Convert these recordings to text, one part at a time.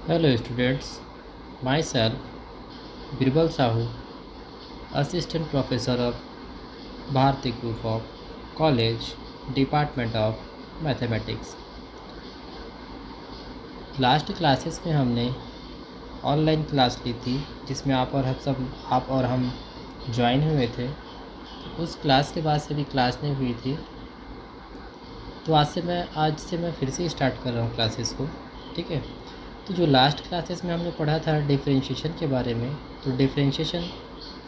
Hello students, myself Birbal Sahu, Assistant Professor of Bharati Group of College, Department of Mathematics। Last classes में हमने online class ली थी जिसमें आप और हम ज्वाइन हुए थे। उस क्लास के बाद से भी क्लास नहीं हुई थी, तो आज से मैं फिर से स्टार्ट कर रहा हूँ क्लासेस को। ठीक है, तो जो लास्ट क्लासेस में हमने पढ़ा था डिफरेंशिएशन के बारे में, तो डिफरेंशिएशन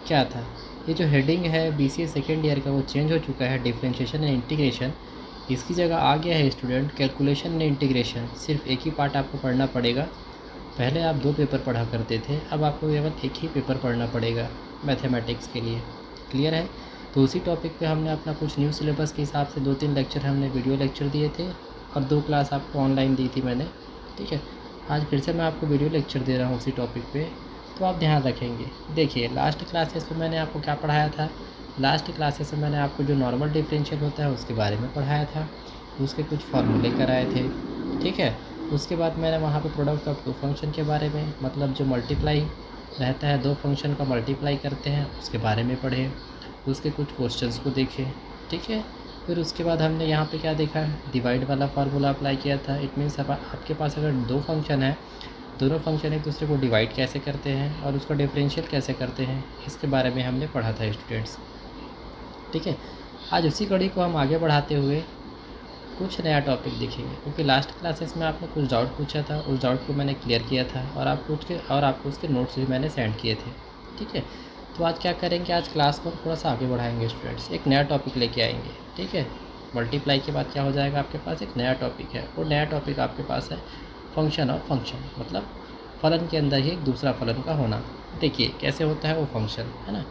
क्या था। ये जो हेडिंग है बीसीए सेकेंड ईयर का वो चेंज हो चुका है, डिफरेंशिएशन एंड इंटीग्रेशन। इसकी जगह आ गया है स्टूडेंट कैलकुलेशन एंड इंटीग्रेशन। सिर्फ एक ही पार्ट आपको पढ़ना पड़ेगा। पहले आप 2 पेपर पढ़ा करते थे, अब आपको केवल एक ही पेपर पढ़ना पड़ेगा मैथमेटिक्स के लिए। क्लियर है। तो उसी टॉपिक पे हमने अपना कुछ न्यू सिलेबस के हिसाब से 2-3 लेक्चर हमने वीडियो लेक्चर दिए थे और 2 क्लास आपको ऑनलाइन दी थी मैंने। ठीक है, आज फिर से मैं आपको वीडियो लेक्चर दे रहा हूँ उसी टॉपिक पे, तो आप ध्यान रखेंगे। देखिए, लास्ट क्लासेस में मैंने आपको क्या पढ़ाया था। लास्ट क्लासेस में मैंने आपको जो नॉर्मल डिफरेंशियल होता है उसके बारे में पढ़ाया था, उसके कुछ फार्मूले कराए थे। ठीक है, उसके बाद मैंने वहाँ पे प्रोडक्ट ऑफ 2 फंक्शन के बारे में, मतलब जो मल्टीप्लाई रहता है 2 फंक्शन का मल्टीप्लाई करते हैं उसके बारे में पढ़े, उसके कुछ क्वेश्चंस को देखे। ठीक है, फिर उसके बाद हमने यहाँ पे क्या देखा, डिवाइड वाला फार्मूला अप्लाई किया था। इट मीन्स अब आपके पास अगर 2 फंक्शन है, दोनों फंक्शन एक दूसरे को डिवाइड कैसे करते हैं और उसका डिफरेंशियल कैसे करते हैं, इसके बारे में हमने पढ़ा था स्टूडेंट्स। ठीक है, आज उसी कड़ी को हम आगे बढ़ाते हुए कुछ नया टॉपिक देखेंगे, क्योंकि लास्ट क्लासेस में आपने कुछ डाउट पूछा था, उस डाउट को मैंने क्लियर किया था और आपको उसके नोट्स भी मैंने सेंड किए थे। ठीक है, तो आज क्या करेंगे, आज क्लास को थोड़ा सा आगे बढ़ाएंगे स्टूडेंट्स, एक नया टॉपिक लेके आएंगे। ठीक है, मल्टीप्लाई के बाद क्या हो जाएगा, आपके पास एक नया टॉपिक है। वो नया टॉपिक आपके पास है फंक्शन ऑफ फंक्शन, मतलब फलन के अंदर ही एक दूसरा फलन का होना। देखिए कैसे होता है वो फंक्शन, है ना।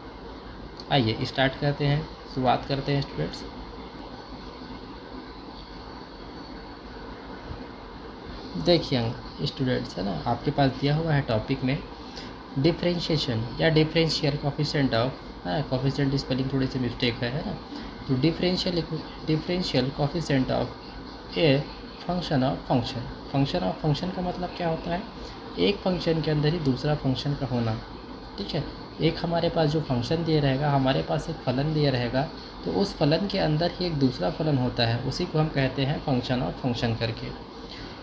आइए स्टार्ट करते हैं, शुरुआत करते हैं स्टूडेंट्स। देखिए स्टूडेंट्स, है ना, आपके पास दिया हुआ है टॉपिक में डिफरेंशिएशन या differential coefficient of, coefficient spelling थोड़ी सी मिस्टेक है ना। तो differential coefficient of a function of function. Function of function का मतलब क्या होता है, एक फंक्शन के अंदर ही दूसरा फंक्शन का होना। ठीक है, एक हमारे पास जो फंक्शन दिया रहेगा, हमारे पास एक फलन दिया रहेगा, तो उस फलन के अंदर ही एक दूसरा फलन होता है, उसी को हम कहते हैं फंक्शन ऑफ फंक्शन करके।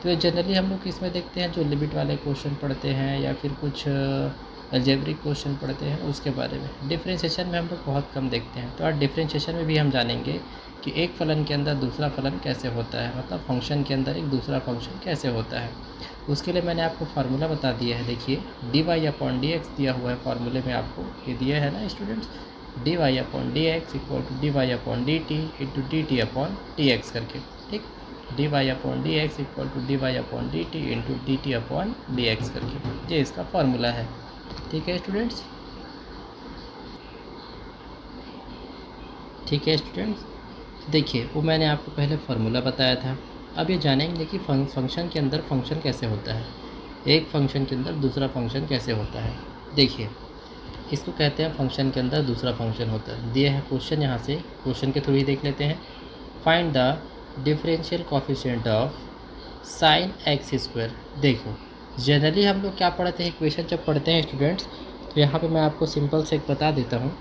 तो ये जनरली हम लोग किस में देखते हैं, जो लिमिट वाले क्वेश्चन पढ़ते हैं या फिर कुछ अलजेब्रिक क्वेश्चन पढ़ते हैं उसके बारे में। डिफरेंशिएशन में हम लोग बहुत कम देखते हैं, तो आज डिफरेंशिएशन में भी हम जानेंगे कि एक फलन के अंदर दूसरा फलन कैसे होता है, मतलब फंक्शन के अंदर एक दूसरा फंक्शन कैसे होता है। उसके लिए मैंने आपको फार्मूला बता दिया है। देखिए dy/dx दिया हुआ है फार्मूले में, आपको ये दिया है ना students, dy/dx equal to dy/dt into dt/dx करके। ठीक, dy/dx equal to dy/dt into dt/dx करके, ये इसका फार्मूला है। ठीक है स्टूडेंट्स, ठीक है स्टूडेंट्स। देखिए, वो मैंने आपको पहले फार्मूला बताया था। अब ये जानेंगे कि फंक्शन के अंदर फंक्शन कैसे होता है, एक फंक्शन के अंदर दूसरा फंक्शन कैसे होता है। देखिए, इसको कहते हैं फंक्शन के अंदर दूसरा फंक्शन होता है। दिया है क्वेश्चन, यहाँ से क्वेश्चन के थ्रू ही देख लेते हैं। Find the differential coefficient of sine X square. देखो, जनरली हम लोग क्या पढ़ते हैं, इक्वेशन जब पढ़ते हैं स्टूडेंट्स, तो यहाँ पे मैं आपको सिंपल से एक बता देता हूँ।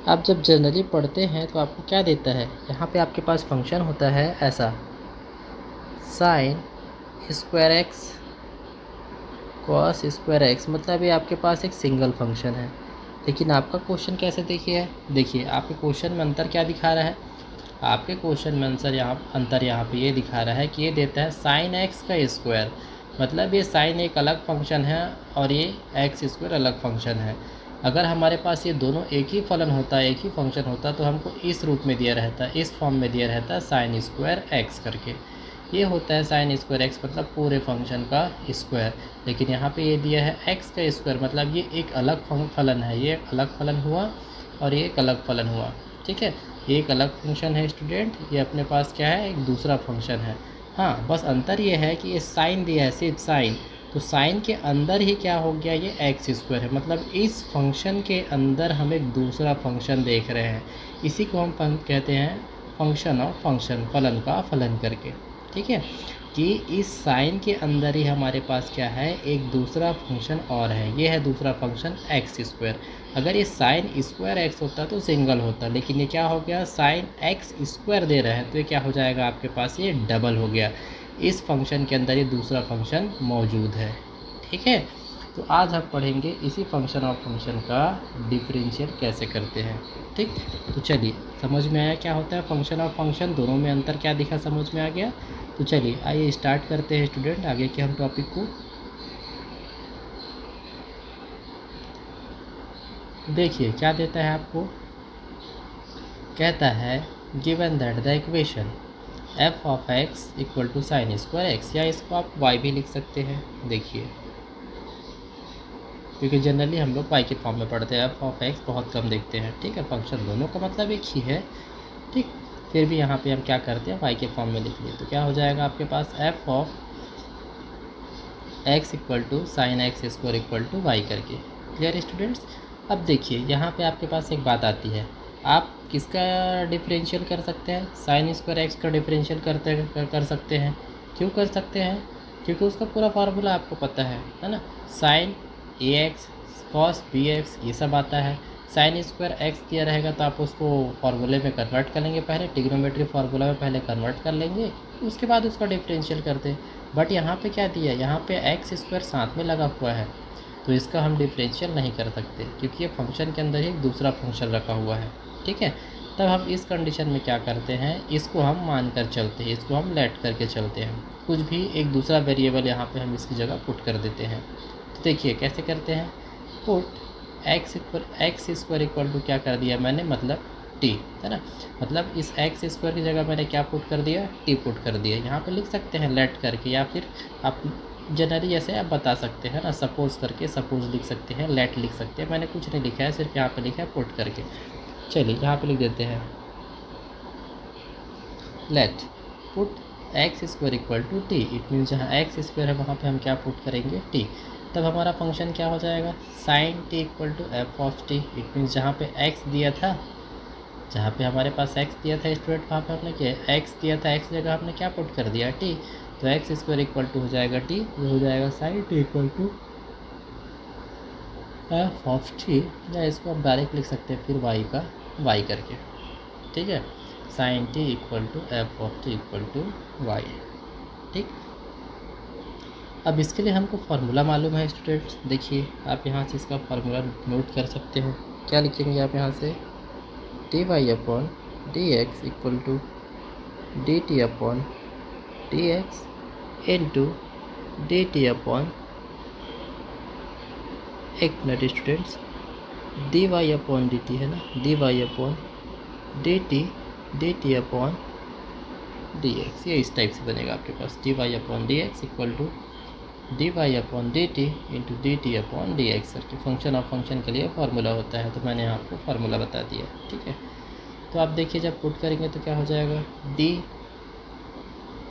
आप जब जनरली पढ़ते हैं तो आपको क्या देता है, यहाँ पे आपके पास फंक्शन होता है ऐसा, sign square x cos square x, मतलब ये आपके पास एक सिंगल फंक्शन है। लेकिन आपका क्वेश्चन कैसे देखिए, देखिए आपके क्वेश्चन में अंतर क्या दिखा रहा है, आपके क्वेश्चन में अंतर यहाँ पे ये दिखा रहा है कि ये देता है साइन एक्स का स्क्वायर, मतलब ये साइन एक अलग फंक्शन है और ये एक्स स्क्वायर अलग फंक्शन है। अगर हमारे पास ये दोनों एक ही फलन होता है, एक ही फंक्शन होता, तो हमको इस रूप में दिया रहता, इस फॉर्म में दिया रहता साइन स्क्वायर एक्स करके। ये होता है साइन स्क्वायर एक्स, मतलब पूरे फंक्शन का स्क्वायर। लेकिन यहाँ पे ये दिया है एक्स का स्क्वायर, मतलब ये एक अलग फलन है, ये एक अलग फलन हुआ और ये एक अलग फलन हुआ। ठीक है, ये एक अलग फंक्शन है स्टूडेंट, ये अपने पास क्या है, एक दूसरा फंक्शन है। हाँ, बस अंतर ये है कि ये साइन दिया है, सिर्फ साइन, तो साइन के अंदर ही क्या हो गया, ये एक्स स्क्वायर है, मतलब इस फंक्शन के अंदर हम एक दूसरा फंक्शन देख रहे हैं। इसी को हम कहते हैं फंक्शन ऑफ फंक्शन, फलन का फलन करके। ठीक है, कि इस साइन के अंदर ही हमारे पास क्या है, एक दूसरा फंक्शन और है, ये है दूसरा फंक्शन एक्स स्क्वायर। अगर ये साइन स्क्वायर एक्स होता तो सिंगल होता, लेकिन ये क्या हो गया, साइन एक्स स्क्वायर दे रहा है, तो ये क्या हो जाएगा आपके पास, ये डबल हो गया। इस फंक्शन के अंदर ये दूसरा फंक्शन मौजूद है। ठीक है, तो आज हम पढ़ेंगे इसी फंक्शन ऑफ फंक्शन का डिफरेंशियल कैसे करते हैं। ठीक, तो चलिए, समझ में आया क्या होता है फंक्शन ऑफ फंक्शन, दोनों में अंतर क्या दिखा, समझ में आ गया। तो चलिए आइए स्टार्ट करते हैं स्टूडेंट आगे के हम टॉपिक को। देखिए क्या देता है आपको, कहता है given that the equation f of x equal to sine square x, या इसको आप वाई भी लिख सकते हैं। देखिए, क्योंकि जनरली हम लोग वाई के फॉर्म में पढ़ते हैं, एफ ऑफ एक्स बहुत कम देखते हैं। ठीक है, फंक्शन दोनों का मतलब एक ही है। ठीक, फिर भी यहाँ पे हम क्या करते हैं, वाई के फॉर्म में लिख लिए, तो क्या हो जाएगा आपके पास, F of x equal to sine X square equal to Y करके। Clear students. अब देखिए यहाँ पे आपके पास एक बात आती है, आप किसका डिफरेंशियल कर सकते हैं, साइन स्क्वायर एक्स का डिफरेंशियल कर सकते हैं। क्यों कर सकते हैं, क्योंकि उसका पूरा फार्मूला आपको पता है ना, साइन ए एक्स कॉस बी एक्स ये सब आता है। साइन स्क्वायर एक्स दिया रहेगा तो आप उसको फार्मूले में कन्वर्ट कर लेंगे, पहले ट्रिग्नोमेट्री फार्मूला में पहले कन्वर्ट कर लेंगे, उसके बाद उसका डिफरेंशियल करते हैं। बट यहाँ पे क्या दिया है, यहाँ पे एक्स स्क्वायर साथ में लगा हुआ है, तो इसका हम डिफरेंशियल नहीं कर सकते, क्योंकि ये फंक्शन के अंदर ही एक दूसरा फंक्शन रखा हुआ है। ठीक है, तब हम इस कंडीशन में क्या करते हैं, इसको हम मान कर चलते हैं, इसको हम लेट करके चलते हैं, कुछ भी एक दूसरा वेरिएबल यहाँ पे हम इसकी जगह पुट कर देते हैं। तो देखिए कैसे करते हैं, put x square equal to क्या कर दिया मैंने, मतलब टी, है ना, मतलब इस एक्स स्क्वायर की जगह मैंने क्या पुट कर दिया, टी पुट कर दिया। यहाँ पे लिख सकते हैं लेट करके, या फिर आप जनरली जैसे आप बता सकते हैं ना, सपोज करके, सपोज लिख सकते हैं, लेट लिख सकते हैं। मैंने कुछ नहीं लिखा है, सिर्फ यहाँ पे लिखा है पुट करके। चलिए यहाँ पे लिख देते हैं let put x square equal to t, it means जहाँ एक्स स्क्वायर है वहाँ पे हम क्या पुट करेंगे, टी। तब हमारा फंक्शन क्या हो जाएगा, sine t equal to f of t, it means जहाँ पे एक्स दिया था, जहाँ पे हमारे पास एक्स दिया था स्टूडेंट, वहाँ पे हमने क्या एक्स दिया था, एक्स जगह हमने क्या पुट कर दिया, टी। तो एक्स स्क्वायर इक्वल टू हो जाएगा टी, ये हो जाएगा sine t equal to f of t, या इसको आप डायरेक्ट लिख सकते हैं फिर वाई का वाई करके। ठीक है, sine t equal to f of t equal to y. ठीक, अब इसके लिए हमको फार्मूला मालूम है स्टूडेंट्स। देखिए आप यहाँ से इसका फार्मूला नोट कर सकते हो, क्या लिखेंगे आप यहाँ से, D Y upon D x equal to D T upon D X into D T upon, एक minute students, D Y upon D T है ना, D Y upon D T upon D X, ये इस type से बनेगा आपके पास, D Y upon D x equal to D Y upon D T into D T upon D X करके। Function of function के लिए फार्मूला होता है, तो मैंने आपको फार्मूला बता दिया। ठीक है, तो आप देखिए जब पुट करेंगे तो क्या हो जाएगा, D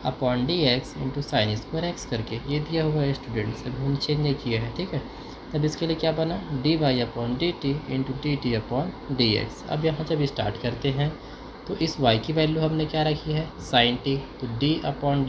upon D X into sine square x करके, ये दिया हुआ है स्टूडेंट्स, अभी हम चेंज नहीं किया है। ठीक है, तब इसके लिए क्या बना, d Y upon D T into D T upon D x. अब यहाँ जब स्टार्ट करते हैं तो इस y की वैल्यू हमने क्या रखी है, साइन टी, तो D upon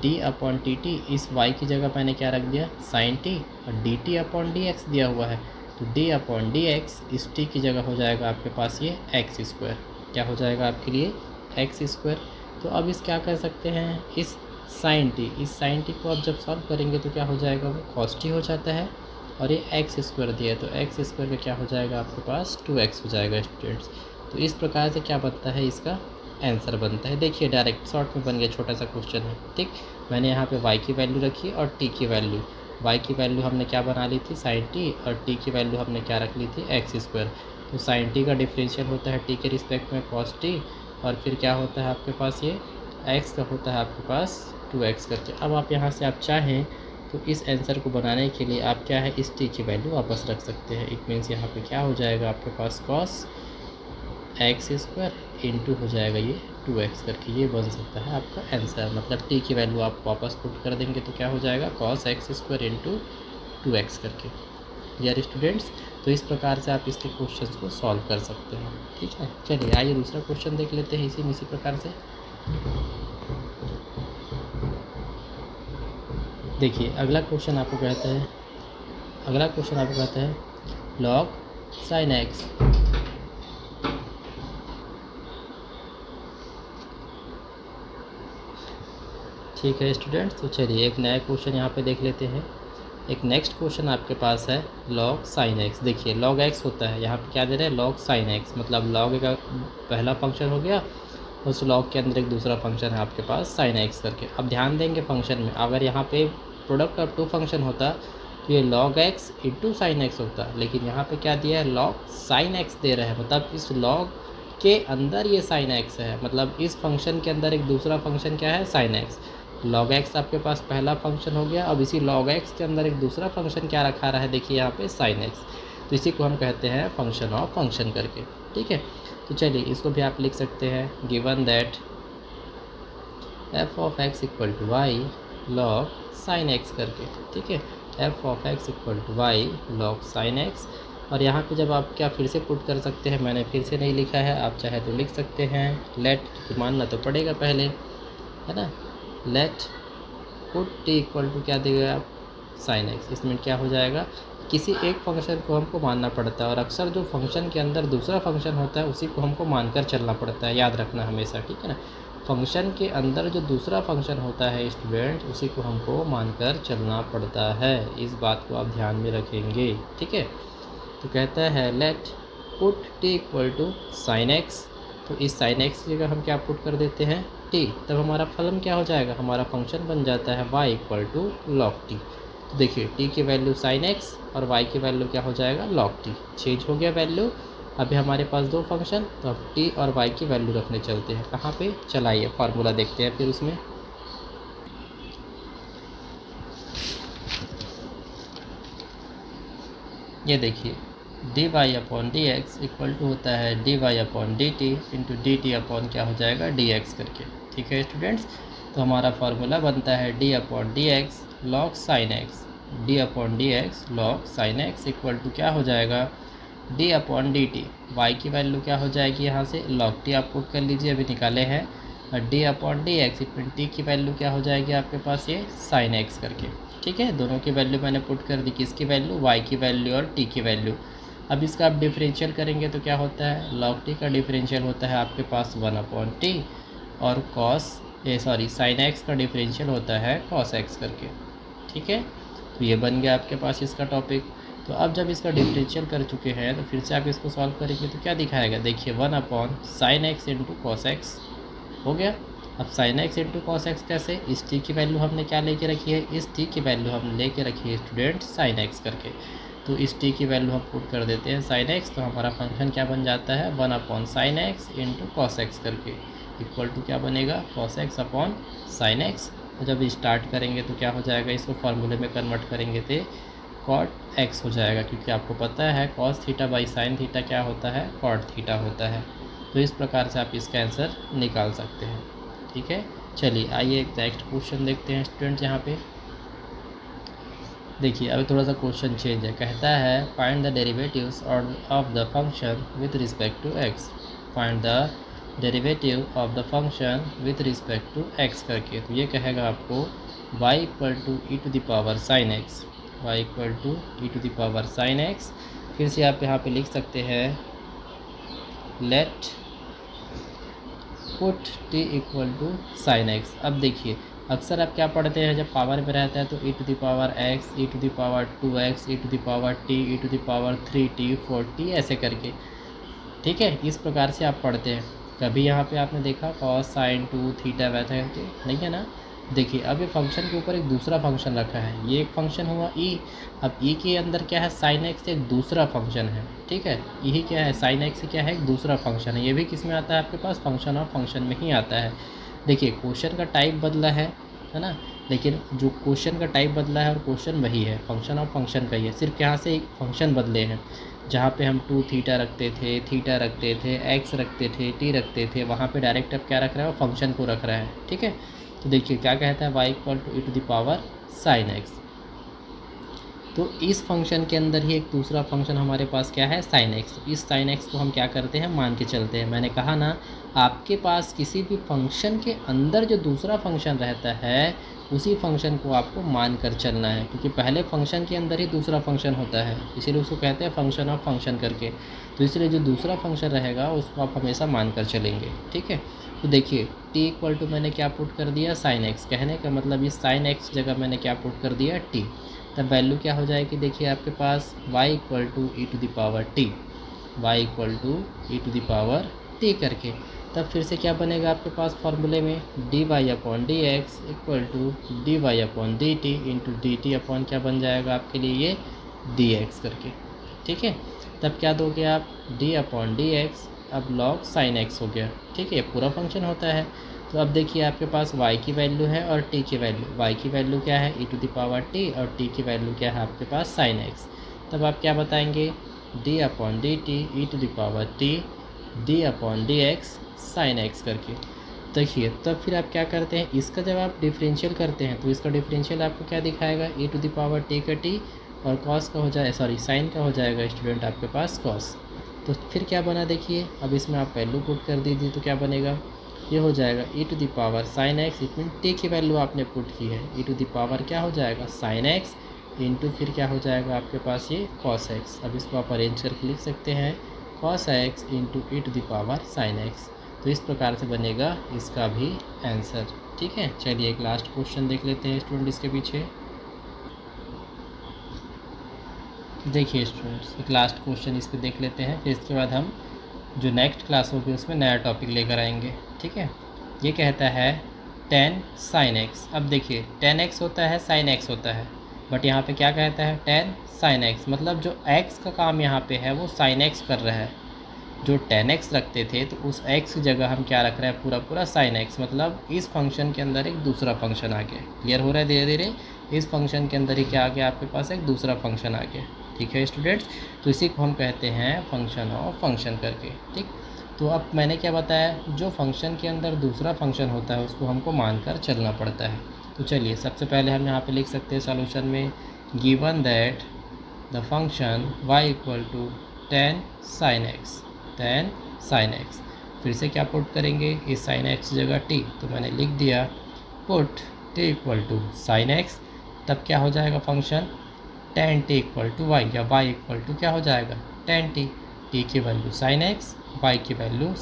D upon T T, इस y की जगह मैंने क्या रख दिया, साइन टी, और D T upon D x दिया हुआ है, तो डी अपॉन डी एक्स, इस t की जगह हो जाएगा आपके पास ये एक्स स्क्वायर, क्या हो जाएगा आपके लिए एक्स स्क्वायर। तो अब इस क्या कर सकते हैं, इस साइन टी को अब जब सॉल्व करेंगे तो क्या हो जाएगा, वो कॉस टी हो जाता है, और ये एक्स स्क्वायर दिया है, तो एक्स स्क्वायर का क्या हो जाएगा आपके पास 2x हो जाएगा स्टूडेंट्स। तो इस प्रकार से क्या बनता है, इसका आंसर बनता है। देखिए डायरेक्ट शॉर्ट में बन गया, छोटा सा क्वेश्चन है। ठीक, मैंने यहाँ पे y की वैल्यू रखी और t की वैल्यू, y की वैल्यू हमने क्या बना ली थी, साइन टी, और t की वैल्यू हमने क्या रख ली थी, एक्स स्क्वायर। तो साइन टी का डिफरेंशियल होता है t के रिस्पेक्ट में कॉस टी, और फिर क्या होता है आपके पास, ये x का होता है आपके पास 2x करके। अब आप यहाँ से आप चाहें तो इस आंसर को बनाने के लिए आप क्या है, इस t की वैल्यू वापस रख सकते हैं। इट मीन्स यहाँ पे क्या हो जाएगा आपके पास कॉस एक्स स्क्वायर इंटू हो जाएगा ये 2x करके, ये बन सकता है आपका आंसर। मतलब t की वैल्यू आप वापस पुट कर देंगे तो क्या हो जाएगा, cos x square into 2x करके। यार स्टूडेंट्स, तो इस प्रकार से आप इसके क्वेश्चंस को सॉल्व कर सकते हैं। ठीक है, चलिए आइए दूसरा क्वेश्चन देख लेते हैं इसी प्रकार से। देखिए अगला क्वेश्चन आपको कहता है log sin x। ठीक है स्टूडेंट्स, तो चलिए एक नया क्वेश्चन यहाँ पे देख लेते हैं। एक नेक्स्ट क्वेश्चन आपके पास है log sin x। देखिए log x होता है, यहाँ पे क्या दे रहे हैं log sin x, मतलब log का पहला फंक्शन हो गया, उस log के अंदर एक दूसरा फंक्शन है आपके पास sin x करके। अब ध्यान देंगे फंक्शन में, अगर यहाँ पे प्रोडक्ट ऑफ टू फंक्शन होता तो ये log x into sin x होता, लेकिन यहाँ पे क्या दिया है log sin x दे रहा है, मतलब इस log के अंदर ये sin x है, मतलब इस फंक्शन के अंदर एक दूसरा फंक्शन क्या है sin x। log x आपके पास पहला फंक्शन हो गया, अब इसी log x के अंदर एक दूसरा फंक्शन क्या रखा रहा है, देखिए यहाँ पे sin x, तो इसी को हम कहते हैं फंक्शन ऑफ फंक्शन करके। ठीक है, तो चलिए इसको भी आप लिख सकते हैं, given that f of x equal to y log sin x करके। ठीक है, f of x equal to y log sin x, और यहाँ पे जब आप क्या फिर से पुट कर सकते हैं, मैंने फिर से नहीं लिखा है, आप चाहे तो लिख सकते हैं लेट, तो मानना तो पड़ेगा पहले, है ना। Let put t equal to क्या देगा आप sin x, इसमें क्या हो जाएगा, किसी एक फंक्शन को हमको मानना पड़ता है, और अक्सर जो फंक्शन के अंदर दूसरा फंक्शन होता है उसी को हमको मानकर चलना पड़ता है, याद रखना हमेशा। ठीक है ना, फंक्शन के अंदर जो दूसरा फंक्शन होता है स्टूडेंट, उसी को हमको मानकर चलना पड़ता है, इस बात को आप ध्यान में रखेंगे। ठीक है, तो कहता है let put t equal to sin x, तो इस sin x की जगह हम क्या पुट कर देते हैं t, तब हमारा फलन क्या हो जाएगा, हमारा फंक्शन बन जाता है y equal to log t। तो देखिए t की वैल्यू sin x और y की वैल्यू क्या हो जाएगा log t, चेंज हो गया वैल्यू। अभी हमारे पास दो फंक्शन, तो अब t और y की वैल्यू रखने चलते हैं, कहाँ पे, चलाइए फार्मूला देखते हैं फिर उसमें। ये देखिए dy upon D x equal to होता है dy upon D T into D T upon क्या हो जाएगा dx करके। ठीक है स्टूडेंट्स, तो हमारा फार्मूला बनता है d upon D x log sine x, d upon D x log sine x equal to क्या हो जाएगा d upon D t, y की वैल्यू क्या हो जाएगी यहाँ से log t आप पुट कर लीजिए, अभी निकाले हैं, और d upon D x equal T की वैल्यू क्या हो जाएगी आपके पास ये साइन एक्स करके। ठीक है, दोनों की वैल्यू मैंने पुट कर दी, किसकी वैल्यू, y की वैल्यू और t की वैल्यू। अब इसका आप डिफरेंशियल करेंगे तो क्या होता है, log t का डिफरेंशियल होता है आपके पास 1 अपॉन टी, और साइन एक्स का डिफरेंशियल होता है cos x करके। ठीक है, तो ये बन गया आपके पास इसका टॉपिक। तो अब जब इसका डिफरेंशियल कर चुके हैं तो फिर से आप इसको सॉल्व करेंगे तो क्या दिखाएगा, देखिए 1 upon sine x into cos x हो गया। अब sign x into cos x कैसे, इस t की वैल्यू हमने क्या लेके रखी है, इस t की वैल्यू हमने लेके रखी है स्टूडेंट साइन एक्स करके, तो इस t की वैल्यू हम पुट कर देते हैं साइन एक्स, तो हमारा फंक्शन क्या बन जाता है 1 upon sine x into cos x करके इक्वल टू क्या बनेगा cos x upon sine x. तो जब स्टार्ट करेंगे तो क्या हो जाएगा, इसको फार्मूले में कन्वर्ट करेंगे तो कॉट एक्स हो जाएगा, क्योंकि आपको पता है cos theta by sine theta क्या होता है, कॉट थीटा होता है। तो इस प्रकार से आप इसका आंसर निकाल सकते हैं। ठीक है, चलिए आइए एक नेक्स्ट क्वेश्चन देखते हैं स्टूडेंट्स। यहाँ पे देखिए अभी थोड़ा सा क्वेश्चन चेंज है, कहता है find the derivatives of the function with respect to x, find the derivative of the function with respect to x करके। तो ये कहेगा आपको y equal to e to the power sine x, y equal to e to the power sine x. फिर से आप यहाँ पे लिख सकते हैं let put t equal to sine x. अब देखिए अक्सर आप क्या पढ़ते हैं, जब पावर में रहता है तो e to the power x, e to the power 2x, e to the power t, e to the power 3t, 4t ऐसे करके। ठीक है, इस प्रकार से आप पढ़ते हैं। कभी यहाँ पे आपने देखा cos sin 2 थीटा वैसा करके, नहीं है ना। देखिए अब ये फंक्शन के ऊपर एक दूसरा फंक्शन रखा है, ये एक फंक्शन हुआ e, अब e के अंदर क्या है साइन एक्स एक दूसरा फंक्शन है। ठीक है, यही क्या है साइन एक्स क्या है एक दूसरा फंक्शन है, ये भी किस में आता है आपके पास फंक्शन ऑफ फंक्शन में ही आता है। देखिए क्वेश्चन का टाइप बदला है ना, लेकिन जो क्वेश्चन का टाइप बदला है और क्वेश्चन वही है, फंक्शन ऑफ फंक्शन का ही है, सिर्फ यहाँ से एक फंक्शन बदले हैं। जहाँ पे हम 2 थीटा रखते थे, थीटा रखते थे, एक्स रखते थे, टी रखते थे, वहाँ पे डायरेक्ट अब क्या रख रहा है, फंक्शन को रख रहा है। ठीक है, तो देखिए क्या कहता है y equal to e to the power sine x, तो इस फंक्शन के अंदर ही एक दूसरा फंक्शन हमारे पास क्या है साइन एक्स। तो इस साइन एक्स को हम क्या करते हैं मान के चलते हैं। मैंने कहा ना आपके पास किसी भी फंक्शन के अंदर जो दूसरा फंक्शन रहता है उसी फंक्शन को आपको मान कर चलना है, क्योंकि पहले फंक्शन के अंदर ही दूसरा फंक्शन होता है, इसीलिए उसको कहते हैं फंक्शन ऑफ फंक्शन करके। तो इसलिए जो दूसरा फंक्शन रहेगा उसको आप हमेशा मान कर चलेंगे, ठीक है। तो देखिए t इक्वल टू मैंने क्या पुट कर दिया, साइन एक्स। कहने का मतलब इस साइन एक्स जगह मैंने क्या पुट कर दिया, t। तब वैल्यू क्या हो जाएगी, देखिए आपके पास y equal to e to the power t, y equal to e to the power t करके। तब फिर से क्या बनेगा आपके पास फॉर्मूले में, d Y upon D x equal to D Y upon D T into D T upon क्या बन जाएगा आपके लिए, ये डी एक्स करके, ठीक है। तब क्या दोगे आप, डी अपॉन डी एक्स, अब लॉग साइन एक्स हो गया, ठीक है। पूरा फंक्शन होता है। तो अब देखिए आपके पास y की वैल्यू है और t की वैल्यू, y की वैल्यू क्या है e to the power t और t की वैल्यू क्या है आपके पास साइन x। तब आप क्या बताएंगे, d upon D t e to the power t d upon D x sine x करके। देखिए तब फिर आप क्या करते हैं, इसका जब आप डिफरेंशियल करते हैं तो इसका डिफरेंशियल आपको क्या दिखाएगा, e to the power t का t और कॉस का हो जाए, सॉरी साइन का हो जाएगा स्टूडेंट आपके पास कॉस। तो फिर क्या बना देखिए, अब इसमें आप वैल्यू पुट कर दीजिए तो क्या बनेगा, ये हो जाएगा e to the power sine x, it mean t की वैल्यू आपने पुट की है, e टू द पावर क्या हो जाएगा साइन एक्स इंटू फिर क्या हो जाएगा आपके पास ये कॉस एक्स। अब इसको आप अरेंज करके लिख सकते हैं cos x into e to the power sine x. तो इस प्रकार से बनेगा इसका भी आंसर, ठीक है। चलिए एक लास्ट क्वेश्चन देख लेते हैं स्टूडेंट इसके पीछे। देखिए स्टूडेंट्स एक लास्ट क्वेश्चन इस पर देख लेते हैं, फिर इसके बाद हम जो नेक्स्ट क्लास होगी उसमें नया टॉपिक लेकर आएंगे, ठीक है। ये कहता है 10 साइन एक्स। अब देखिए 10x होता है साइन एक्स होता है, बट यहाँ पे क्या कहता है 10 साइन एक्स, मतलब जो x का काम यहाँ पे है वो साइन एक्स कर रहा है। जो 10x रखते थे तो उस x की जगह हम क्या रख रहे हैं, पूरा पूरा साइन एक्स, मतलब इस फंक्शन के अंदर एक दूसरा फंक्शन आ गया। क्लियर हो रहा है धीरे धीरे, इस फंक्शन के अंदर ही क्या आ गया आपके पास, एक दूसरा फंक्शन आ गया, ठीक है स्टूडेंट्स। तो इसी को हम कहते हैं फंक्शन ऑफ फंक्शन करके, ठीक। तो अब मैंने क्या बताया, जो फंक्शन के अंदर दूसरा फंक्शन होता है उसको हमको मानकर चलना पड़ता है। तो चलिए सबसे पहले हम यहाँ पे लिख सकते हैं सॉल्यूशन में, given that the function y equal to 10 sine x, 10 sine x. फिर से क्या पुट करेंगे, इस साइन एक्स की जगह t, तो मैंने लिख दिया put t equal to sine x. तब क्या हो जाएगा function tan t equal to y, या y इक्वल टू क्या हो जाएगा tan t, t की वैल्यू साइन एक्स, y की वैल्यू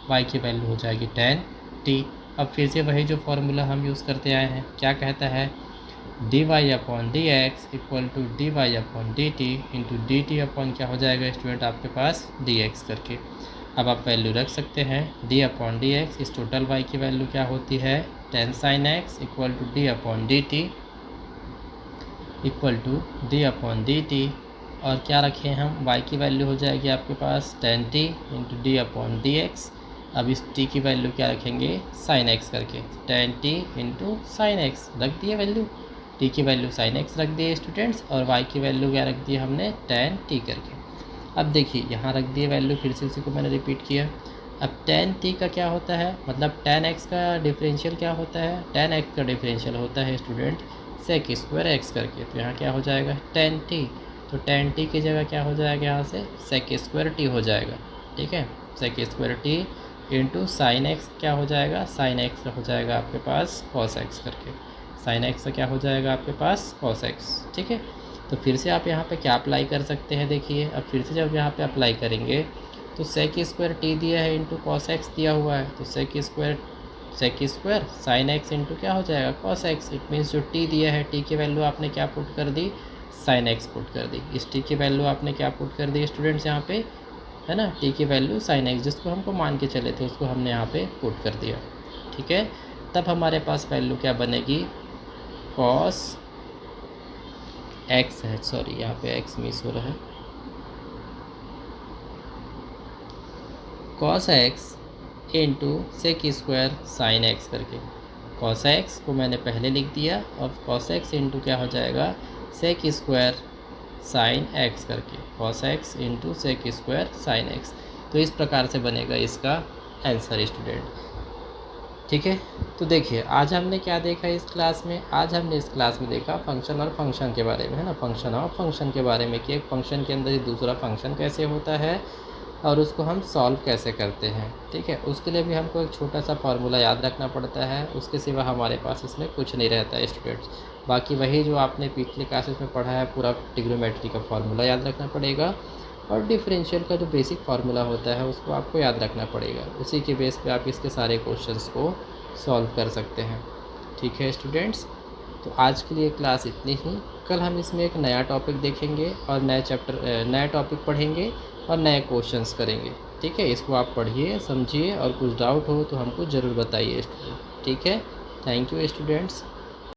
y की वैल्यू हो जाएगी tan t। अब फिर से वही जो फॉर्मूला हम यूज़ करते आए हैं, क्या कहता है, d Y upon D x equal to D Y upon D T into D T upon क्या हो जाएगा स्टूडेंट आपके पास डी एक्स करके। अब आप वैल्यू रख सकते हैं डी अपॉन डी एक्स, इस टोटल वाई की वैल्यू क्या होती है 10 sine x equal to d upon D t equal to d upon D t, और क्या रखें हम, y की वैल्यू हो जाएगी आपके पास tan t into D upon D x. अब इस t की वैल्यू क्या रखेंगे sin x करके, tan t into sine x रख दिए वैल्यू, t की वैल्यू sin x रख दिए स्टूडेंट्स, और y की वैल्यू क्या रख दी हमने tan t करके। अब देखिए यहाँ रख दिए वैल्यू, फिर से उसी को मैंने रिपीट किया। अब tan t का क्या होता है, मतलब tan x का डिफरेंशियल क्या होता है, tan x का डिफरेंशियल होता है स्टूडेंट सेक स्क्वायर एक्स करके। तो यहाँ क्या हो जाएगा tan t, तो tan t की जगह क्या हो जाएगा यहाँ से सेक स्क्वायर t हो जाएगा, ठीक है। Sec square t into sine x क्या हो जाएगा, साइन एक्स का हो जाएगा आपके पास कॉस एक्स करके, साइन एक्स का क्या हो जाएगा आपके पास कॉस एक्स, ठीक है। तो फिर से आप यहाँ पे क्या अप्लाई कर सकते हैं, देखिए अब फिर से जब यहाँ पे अप्लाई करेंगे तो सेक स्क्वायर टी दिया है इंटू कॉस एक्स दिया हुआ है, तो sec square sine x into क्या हो जाएगा कॉस एक्स। इट मीन्स जो टी दिया है टी की वैल्यू आपने क्या पुट कर दी, साइन एक्स पुट कर दी। इस टी की वैल्यू आपने क्या पुट कर दी स्टूडेंट्स यहाँ पे, है ना, टी की वैल्यू साइन एक्स जिसको हमको मान के चले थे उसको हमने यहाँ पे पुट कर दिया, ठीक है। तब हमारे पास वैल्यू क्या बनेगी, कॉस एक्स है, सॉरी यहाँ पे एक्स मिस हो रहा है, cos x into sec square sine x करके। कॉस एक्स को मैंने पहले लिख दिया, और कॉस एक्स इंटू क्या हो जाएगा सेक स्क्वायर साइन एक्स करके, cos x into sec square sine x. तो इस प्रकार से बनेगा इसका आंसर स्टूडेंट, ठीक है। तो देखिए आज हमने क्या देखा इस क्लास में, आज हमने इस क्लास में देखा फंक्शन और फंक्शन के बारे में, है ना, फंक्शन और फंक्शन के बारे में कि एक फंक्शन के अंदर ही दूसरा फंक्शन कैसे होता है, और उसको हम सॉल्व कैसे करते हैं। ठीक है, उसके लिए भी हमको एक छोटा सा फार्मूला याद रखना पड़ता है, उसके सिवा हमारे पास इसमें कुछ नहीं रहता है स्टूडेंट्स। बाकी वही जो आपने पिछले क्लासेस में पढ़ा है, पूरा ट्रिग्नोमेट्री का फार्मूला याद रखना पड़ेगा, और डिफरेंशियल का जो बेसिक फार्मूला होता है उसको आपको याद रखना पड़ेगा। उसी के बेस पे आप इसके सारे क्वेश्चंस को सॉल्व कर सकते हैं। ठीक है स्टूडेंट्स, तो आज के लिए क्लास इतनी ही। कल हम इसमें एक नया टॉपिक देखेंगे और नया टॉपिक पढ़ेंगे और नए क्वेश्चंस करेंगे। ठीक है, इसको आप पढ़िए, समझिए, और कुछ डाउट हो तो हमको ज़रूर बताइए स्टूडेंट। ठीक है, थैंक यू स्टूडेंट्स।